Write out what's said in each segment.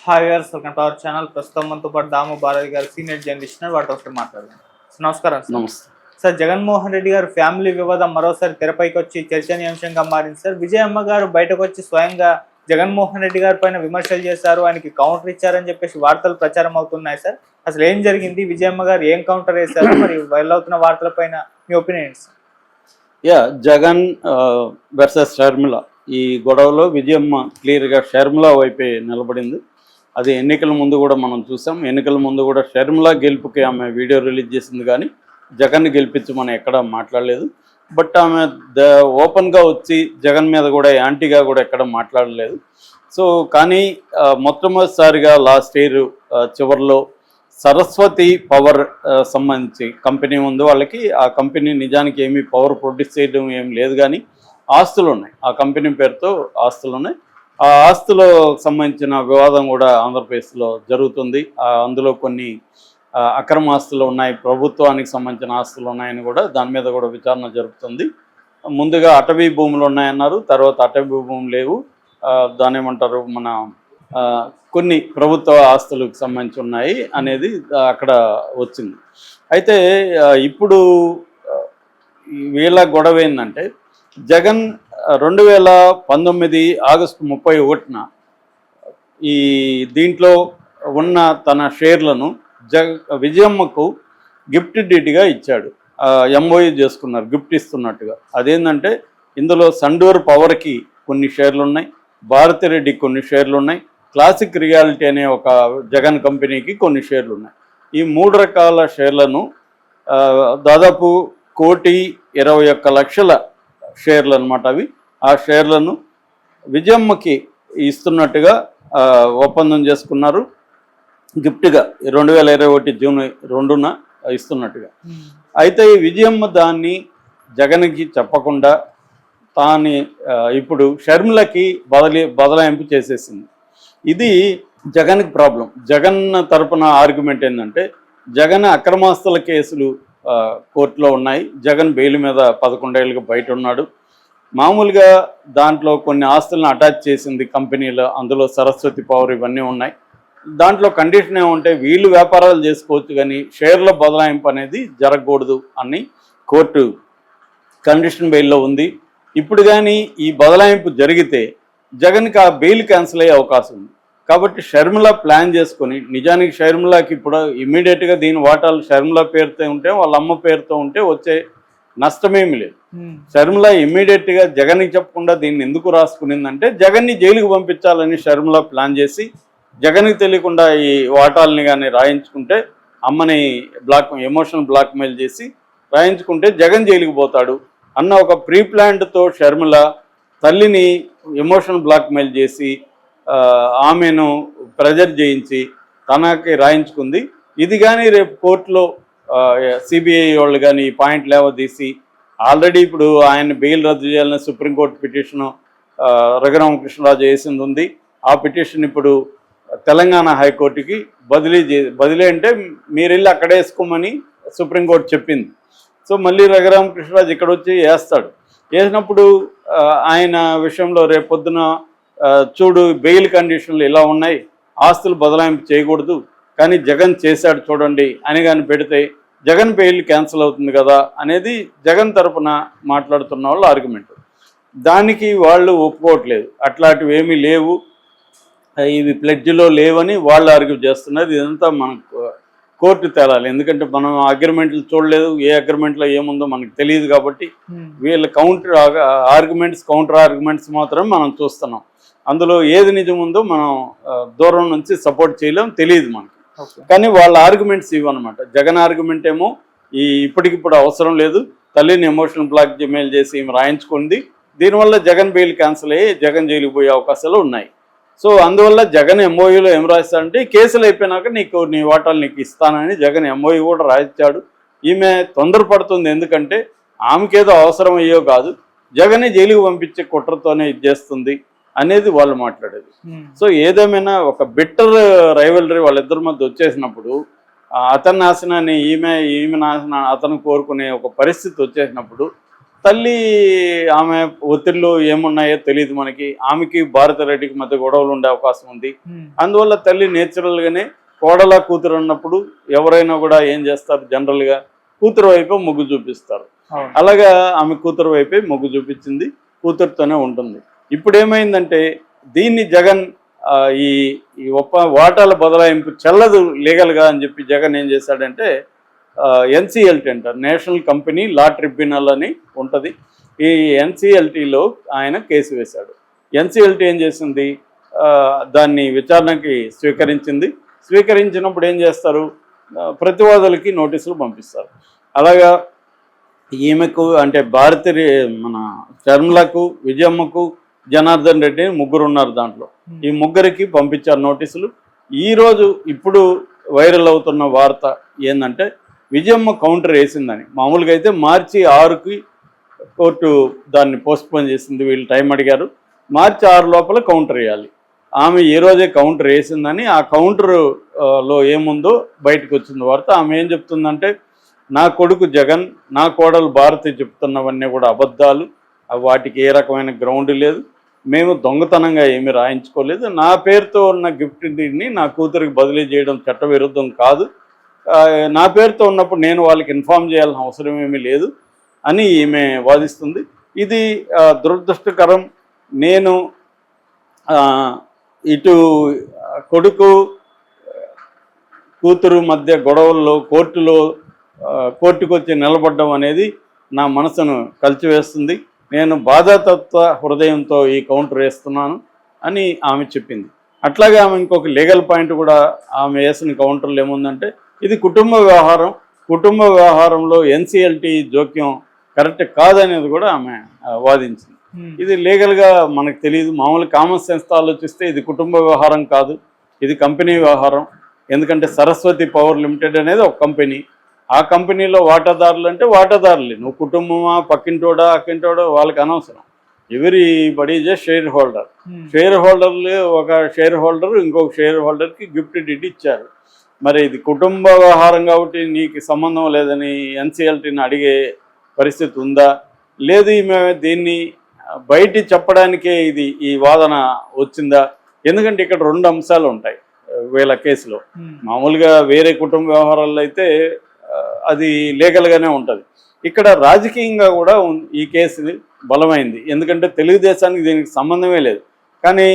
Hi గారు, welcome to our channel. ప్రస్తుతం మనతో పాటు దాము భారతి గారు సీనియర్ జర్నలిస్ట్ వాటితో ఒకటి మాట్లాడదాం. నమస్కారం సార్. నమస్తే సార్, జగన్మోహన్ రెడ్డి గారు ఫ్యామిలీ వివాదం మరోసారి తెరపైకి వచ్చి చర్చనీయాంశంగా మారింది సార్. విజయమ్మ గారు బయటకు వచ్చి స్వయంగా జగన్మోహన్ రెడ్డి గారి పైన విమర్శలు చేశారు, ఆయనకి కౌంటర్ ఇచ్చారని చెప్పేసి వార్తలు ప్రచారం అవుతున్నాయి సార్. అసలు ఏం జరిగింది, విజయమ్మ గారు ఏం కౌంటర్ వేశారు, మరి వైరల్ అవుతున్న వార్తల పైన మీ opinion sir? Jagan versus Sharmila ఈ గొడవలో విజయమ్మ క్లియర్గా షర్మిల వైపే నిలబడింది. అది ఎన్నికల ముందు కూడా మనం చూసాం. ఎన్నికల ముందు కూడా షర్మిల గెలుపుకి ఆమె వీడియో రిలీజ్ చేసింది, కానీ జగన్ని గెలిపించమని ఎక్కడా మాట్లాడలేదు. బట్ ఆమె ఓపెన్గా వచ్చి జగన్ మీద కూడా యాంటీగా కూడా ఎక్కడ మాట్లాడలేదు. సో కానీ మొట్టమొదటిసారిగా లాస్ట్ ఇయర్ చివరిలో సరస్వతి పవర్ సంబంధించి కంపెనీ ఉంది వాళ్ళకి. ఆ కంపెనీ నిజానికి ఏమీ పవర్ ప్రొడ్యూస్ చేయడం ఏం లేదు, కానీ ఆస్తులు ఉన్నాయి. ఆ కంపెనీ పేరుతో ఆస్తులు ఉన్నాయి. ఆ ఆస్తులో సంబంధించిన వివాదం కూడా ఆంధ్రప్రదేశ్లో జరుగుతుంది. అందులో కొన్ని అక్రమ ఆస్తులు ఉన్నాయి, ప్రభుత్వానికి సంబంధించిన ఆస్తులు ఉన్నాయని కూడా దాని మీద కూడా విచారణ జరుగుతుంది. ముందుగా అటవీ భూములు ఉన్నాయన్నారు, తర్వాత అటవీ భూములు లేవు, దాని ఏమంటారు మన కొన్ని ప్రభుత్వ ఆస్తులకు సంబంధించి ఉన్నాయి అనేది అక్కడ వచ్చింది. అయితే ఇప్పుడు వీళ్ళ గొడవ ఏంటంటే జగన్ 2019 ఆగస్టు 31న ఈ దీంట్లో ఉన్న తన షేర్లను విజయమ్మకు గిఫ్ట్ డీడ్గా ఇచ్చాడు. ఎంఓయూ చేసుకున్నారు గిఫ్ట్ ఇస్తున్నట్టుగా. అదేంటంటే ఇందులో సండూర్ పవర్కి కొన్ని షేర్లు ఉన్నాయి, భారతిరెడ్డికి కొన్ని షేర్లు ఉన్నాయి, క్లాసిక్ రియాలిటీ అనే ఒక జగన్ కంపెనీకి కొన్ని షేర్లు ఉన్నాయి. ఈ 3 రకాల షేర్లను దాదాపు 1,21,00,000 షేర్లు అనమాట అవి. ఆ షేర్లను విజయమ్మకి ఇస్తున్నట్టుగా ఒప్పందం చేసుకున్నారు గిఫ్ట్గా 2021 జూన్ 2న ఇస్తున్నట్టుగా. అయితే ఈ విజయమ్మ దాన్ని జగన్కి చెప్పకుండా తాను ఇప్పుడు షర్మిలకి బదలాయింపు చేసేసింది. ఇది జగన్కి ప్రాబ్లం. జగన్ తరపున ఆర్గ్యుమెంట్ ఏంటంటే జగన్ అక్రమాస్తుల కేసులు కోర్టులో ఉన్నాయి, జగన్ బెయిల్ మీద 11 ఏళ్ళుగా బయట ఉన్నాడు. మామూలుగా దాంట్లో కొన్ని ఆస్తులను అటాచ్ చేసింది కంపెనీలో, అందులో సరస్వతి పవర్ ఇవన్నీ ఉన్నాయి. దాంట్లో కండిషన్ ఏమంటే వీళ్ళు వ్యాపారాలు చేసుకోవచ్చు, కానీ షేర్ల బదలాయింపు అనేది జరగకూడదు అని కోర్టు కండిషన్ బెయిల్లో ఉంది. ఇప్పుడు కానీ ఈ బదలాయింపు జరిగితే జగన్కి ఆ బెయిల్ క్యాన్సిల్ అయ్యే అవకాశం ఉంది. కాబట్టి షర్మిల ప్లాన్ చేసుకొని, నిజానికి షర్మిలకి ఇప్పుడు ఇమ్మీడియట్గా దీని వాటాలు షర్మిల పేరుతో ఉంటే వాళ్ళ అమ్మ పేరుతో ఉంటే వచ్చే నష్టమేమి లేదు. షర్మిల ఇమ్మీడియట్గా జగన్కి చెప్పకుండా దీన్ని ఎందుకు రాసుకునిందంటే జగన్ని జైలుకు పంపించాలని షర్మిల ప్లాన్ చేసి జగన్కి తెలియకుండా ఈ వాటాలని కానీ రాయించుకుంటే అమ్మని ఎమోషనల్ బ్లాక్మెయిల్ చేసి రాయించుకుంటే జగన్ జైలుకి పోతాడు అన్న ఒక ప్రీ ప్లాన్డ్తో షర్మిల తల్లిని ఎమోషనల్ బ్లాక్మెయిల్ చేసి ఆమెను ప్రెజర్ చేయించి తనకి రాయించుకుంది. ఇది కానీ రేపు కోర్టులో సిబిఐ వాళ్ళు కానీ ఈ పాయింట్ లేవదీసి ఆల్రెడీ ఇప్పుడు ఆయన బెయిల్ రద్దు చేయాలని సుప్రీంకోర్టు పిటిషను రఘురామకృష్ణరాజు వేసింది ఉంది. ఆ పిటిషన్ ఇప్పుడు తెలంగాణ హైకోర్టుకి బదిలీ అంటే మీరు వెళ్ళి అక్కడే వేసుకోమని సుప్రీంకోర్టు చెప్పింది. సో మళ్ళీ రఘురామకృష్ణరాజు ఇక్కడ వచ్చి వేస్తాడు. వేసినప్పుడు ఆయన విషయంలో రేపొద్దున చూడు బెయిల్ కండిషన్లు ఇలా ఉన్నాయి, ఆస్తులు బదలాయింపు చేయకూడదు, కానీ జగన్ చేశాడు చూడండి అని కానీ పెడితే జగన్ బెయిల్ క్యాన్సిల్ అవుతుంది కదా అనేది జగన్ తరపున మాట్లాడుతున్న వాళ్ళు ఆర్గ్యుమెంట్. దానికి వాళ్ళు ఒప్పుకోవట్లేదు, అట్లాంటివి ఏమీ లేవు, ఇవి ప్లెడ్జ్లో లేవని వాళ్ళు ఆర్గ్యూ చేస్తున్నారు. ఇదంతా మనకు కోర్టు తేలాలి, ఎందుకంటే మనం అగ్రిమెంట్లు చూడలేదు, ఏ అగ్రిమెంట్లో ఏముందో మనకు తెలియదు. కాబట్టి వీళ్ళ కౌంటర్ ఆర్గ్యుమెంట్స్ మాత్రం మనం చూస్తున్నాం. అందులో ఏది నిజం ఉందో మనం దూరం నుంచి సపోర్ట్ చేయలేం, తెలియదు మనకి. కానీ వాళ్ళ ఆర్గ్యుమెంట్స్ ఇవన్నమాట. జగన్ ఆర్గ్యుమెంట్ ఏమో ఇప్పటికిప్పుడు అవసరం లేదు, తల్లిని ఎమోషనల్ బ్లాక్మెయిల్ చేసి ఈమె రాయించుకుంది, దీనివల్ల జగన్ బెయిల్ క్యాన్సిల్ అయ్యి జగన్ జైలుకు పోయే అవకాశాలు ఉన్నాయి. సో అందువల్ల జగన్ ఎంఓయూలో ఏం రాస్తాడంటే కేసులు అయిపోయినాక నీ వాటాలు నీకు ఇస్తానని జగన్ ఎంఓయూ కూడా రాయించాడు. ఈమె తొందరపడుతుంది, ఎందుకంటే ఆమెకేదో అవసరం అయ్యో కాదు, జగన్ని జైలుకు పంపించే కుట్రతోనే ఇది చేస్తుంది అనేది వాళ్ళు మాట్లాడేది. సో ఏదేమైనా ఒక బిట్టర్ రైవలరీ వాళ్ళిద్దరి మధ్య వచ్చేసినప్పుడు అతని నాశనాన్ని ఈమె నాశనాన్ని అతను కోరుకునే ఒక పరిస్థితి వచ్చేసినప్పుడు తల్లి ఆమె ఒత్తిళ్ళు ఏమున్నాయో తెలియదు మనకి. ఆమెకి భారతిరెడ్డికి మధ్య గొడవలు ఉండే అవకాశం ఉంది. అందువల్ల తల్లి నేచురల్గానే కోడల కూతురు అన్నప్పుడు ఎవరైనా కూడా ఏం చేస్తారు, జనరల్గా కూతురు వైపు మొగ్గు చూపిస్తారు. అలాగా ఆమె కూతురు వైపే మొగ్గు చూపించింది, కూతురుతోనే ఉంటుంది. ఇప్పుడు ఏమైందంటే దీన్ని జగన్ ఈ వాటాల బదలాయింపు చెల్లదు లీగల్గా అని చెప్పి జగన్ ఏం చేశాడంటే ఎన్సిఎల్టీ అంటారు, నేషనల్ కంపెనీ లా ట్రిబ్యునల్ అని ఉంటుంది. ఈ ఎన్సిఎల్టీలో ఆయన కేసు వేశాడు. ఎన్సిఎల్టీ ఏం చేసింది, దాన్ని విచారణకి స్వీకరించినప్పుడు ఏం చేస్తారు, ప్రతివాదులకి నోటీసులు పంపిస్తారు. అలాగా ఈమెకు అంటే మన షర్మిలకు, విజయమ్మకు, జనార్దన్ రెడ్డి ముగ్గురు ఉన్నారు దాంట్లో. ఈ ముగ్గురికి పంపించారు నోటీసులు. ఈరోజు ఇప్పుడు వైరల్ అవుతున్న వార్త ఏంటంటే విజయమ్మ కౌంటర్ వేసిందని. మామూలుగా అయితే మార్చి 6కి కోర్టు దాన్ని పోస్ట్పోన్ చేసింది, వీళ్ళు టైం అడిగారు. మార్చి 6 లోపల కౌంటర్ వేయాలి. ఆమె ఈ రోజే కౌంటర్ వేసిందని ఆ కౌంటర్లో ఏముందో బయటకు వచ్చింది వార్త. ఆమె ఏం చెప్తుందంటే నా కొడుకు జగన్, నా కోడలు భారతి చెప్తున్నవన్నీ కూడా అబద్ధాలు, వాటికి ఏ రకమైన గ్రౌండ్ లేదు, మేము దొంగతనంగా ఏమీ రాయించుకోలేదు, నా పేరుతో ఉన్న గిఫ్ట్ దీన్ని నా కూతురికి బదిలీ చేయడం చట్టవిరుద్ధం కాదు, నా పేరుతో ఉన్నప్పుడు నేను వాళ్ళకి ఇన్ఫామ్ చేయాల్సిన అవసరం ఏమీ లేదు అని ఈమె వాదిస్తుంది. ఇది దురదృష్టకరం. నేను ఇటు కొడుకు కూతురు మధ్య గొడవల్లో కోర్టుకు వచ్చి నిలబడడం అనేది నా మనసును కలిచివేస్తుంది. నేను బాధాతత్వ హృదయంతో ఈ కౌంటర్ వేస్తున్నాను అని ఆమె చెప్పింది. అట్లాగే ఆమె ఇంకొక లీగల్ పాయింట్ కూడా ఆమె వేసిన కౌంటర్లు ఏముందంటే ఇది కుటుంబ వ్యవహారంలో ఎన్సిఎల్టీ జోక్యం కరెక్ట్ కాదనేది కూడా ఆమె వాదించింది. ఇది లీగల్గా మనకు తెలియదు. మామూలు కామన్ సెన్స్ ఆలోచిస్తే ఇది కుటుంబ వ్యవహారం కాదు, ఇది కంపెనీ వ్యవహారం. ఎందుకంటే సరస్వతి పవర్ లిమిటెడ్ అనేది ఒక కంపెనీ. ఆ కంపెనీలో వాటాదారులు అంటే వాటాదారులే, నువ్వు కుటుంబమా, పక్కింటోడా, అక్కింటోడా వాళ్ళకి అనవసరం. Everybody just shareholder. షేర్ హోల్డర్లు ఒక షేర్ హోల్డర్ ఇంకొక షేర్ హోల్డర్కి గిఫ్ట్ డీడ్ ఇచ్చారు. మరి ఇది కుటుంబ వ్యవహారం కాబట్టి నీకు సంబంధం లేదని ఎన్సిఎల్టీని అడిగే పరిస్థితి ఉందా? లేదు ఈమె దీన్ని బయట చెప్పడానికే ఈ వాదన వచ్చిందా? ఎందుకంటే ఇక్కడ 2 అంశాలు ఉంటాయి వీళ్ళ కేసులో. మామూలుగా వేరే కుటుంబ వ్యవహారాల్లో అయితే అది లీగల్గానే ఉంటుంది. ఇక్కడ రాజకీయంగా కూడా ఈ కేసు బలమైంది. ఎందుకంటే తెలుగుదేశానికి దీనికి సంబంధమే లేదు. కానీ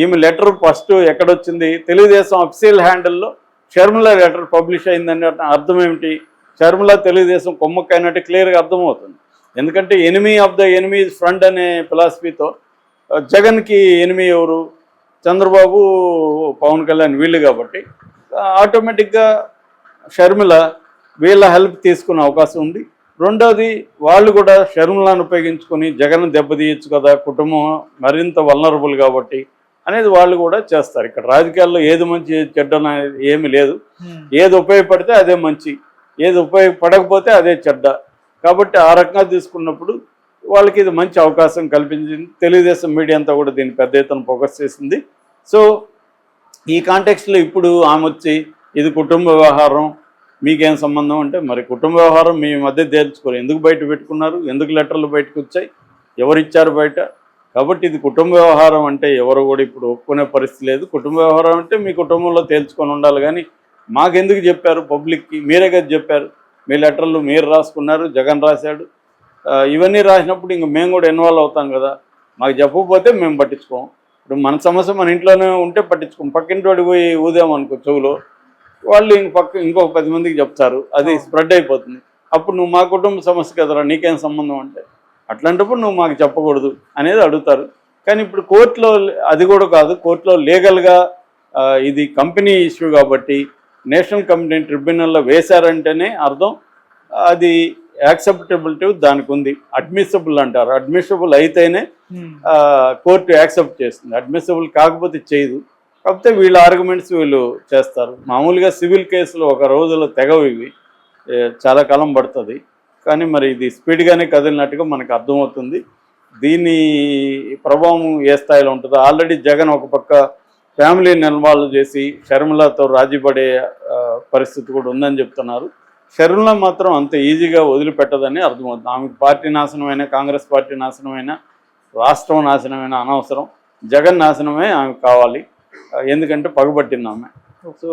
ఈమె లెటర్ ఫస్ట్ ఎక్కడొచ్చింది, తెలుగుదేశం అఫీషియల్ హ్యాండిల్లో షర్మిల లెటర్ పబ్లిష్ అయిందని అర్థం ఏమిటి, షర్మిల తెలుగుదేశం కొమ్మక్కైనట్టు క్లియర్గా అర్థమవుతుంది. ఎందుకంటే enemy of the enemy front అనే ఫిలాసఫీతో జగన్కి ఎనిమీ ఎవరు, చంద్రబాబు, పవన్ కళ్యాణ్ వీళ్ళు కాబట్టి ఆటోమేటిక్గా షర్మిల వీళ్ళ హెల్ప్ తీసుకునే అవకాశం ఉంది. రెండోది వాళ్ళు కూడా షర్మిలను ఉపయోగించుకొని జగన్ దెబ్బతీయచ్చు కదా, కుటుంబం మరింత వల్నరబుల్ కాబట్టి అనేది వాళ్ళు కూడా చేస్తారు. ఇక్కడ రాజకీయాల్లో ఏది మంచి ఏది చెడ్డ అనేది ఏమి లేదు. ఏది ఉపయోగపడితే అదే మంచి, ఏది ఉపయోగపడకపోతే అదే చెడ్డ. కాబట్టి ఆ రకంగా తీసుకున్నప్పుడు వాళ్ళకి ఇది మంచి అవకాశం కల్పించింది. తెలుగుదేశం మీడియా అంతా కూడా దీన్ని పెద్ద ఎత్తున ఫోకస్ చేసింది. సో ఈ కాంటెక్స్లో ఇప్పుడు ఆమె వచ్చి ఇది కుటుంబ వ్యవహారం, మీకేం సంబంధం అంటే, మరి కుటుంబ వ్యవహారం మీ మధ్య తేల్చుకోరు, ఎందుకు బయట పెట్టుకున్నారు, ఎందుకు లెటర్లు బయటకు వచ్చాయి, ఎవరిచ్చారు బయట? కాబట్టి ఇది కుటుంబ వ్యవహారం అంటే ఎవరు కూడా ఇప్పుడు ఒప్పుకునే పరిస్థితి లేదు. కుటుంబ వ్యవహారం అంటే మీ కుటుంబంలో తేల్చుకొని ఉండాలి. కానీ మాకెందుకు చెప్పారు, పబ్లిక్కి మీరే కదా చెప్పారు, మీ లెటర్లు మీరు రాసుకున్నారు, జగన్ రాశాడు, ఇవన్నీ రాసినప్పుడు ఇంక మేము కూడా ఇన్వాల్వ్ అవుతాం కదా, మాకు చెప్పకపోతే మేము పట్టించుకోం. ఇప్పుడు మన సమస్య మన ఇంట్లోనే ఉంటే పట్టించుకోం, పక్కింటోడి పోయి ఊదామనుకో చెవులో, వాళ్ళు ఇంకొక 10 మందికి చెప్తారు, అది స్ప్రెడ్ అయిపోతుంది. అప్పుడు నువ్వు మా కుటుంబ సమస్య కదరా, నీకేం సంబంధం అంటే, అట్లాంటప్పుడు నువ్వు మాకు చెప్పకూడదు అనేది అడుగుతారు. కానీ ఇప్పుడు కోర్టులో అది కూడా కాదు, కోర్టులో లీగల్గా ఇది కంపెనీ ఇష్యూ కాబట్టి నేషనల్ కంపెనీ ట్రిబ్యునల్లో వేశారంటేనే అర్థం అది యాక్సెప్టబిలిటీ దానికి ఉంది. అడ్మిసిబుల్ అంటారు, అడ్మిసిబుల్ అయితేనే కోర్టు యాక్సెప్ట్ చేస్తుంది, అడ్మిసిబుల్ కాకపోతే చేయదు. కాకపోతే వీళ్ళ ఆర్గ్యుమెంట్స్ వీళ్ళు చేస్తారు. మామూలుగా సివిల్ కేసులు ఒక రోజులో తెగవు, ఇవి చాలా కాలం పడుతుంది. కానీ మరి ఇది స్పీడ్గానే కదిలినట్టుగా మనకు అర్థమవుతుంది. దీని ప్రభావం ఏ స్థాయిలో ఉంటుందో. ఆల్రెడీ జగన్ ఒక పక్క ఫ్యామిలీని ఇన్వాల్వ్ చేసి షర్మిలతో రాజీ పడే పరిస్థితి కూడా ఉందని చెప్తున్నారు. షర్మిల మాత్రం అంత ఈజీగా వదిలిపెట్టదని అర్థమవుతుంది. ఆమెకు పార్టీ నాశనమైన, కాంగ్రెస్ పార్టీ నాశనమైన, రాష్ట్రం నాశనమైన అనవసరం. జగన్ నాశనమే ఆమెకు కావాలి. ఎందుకంటే పగబట్టింది ఆమె. సో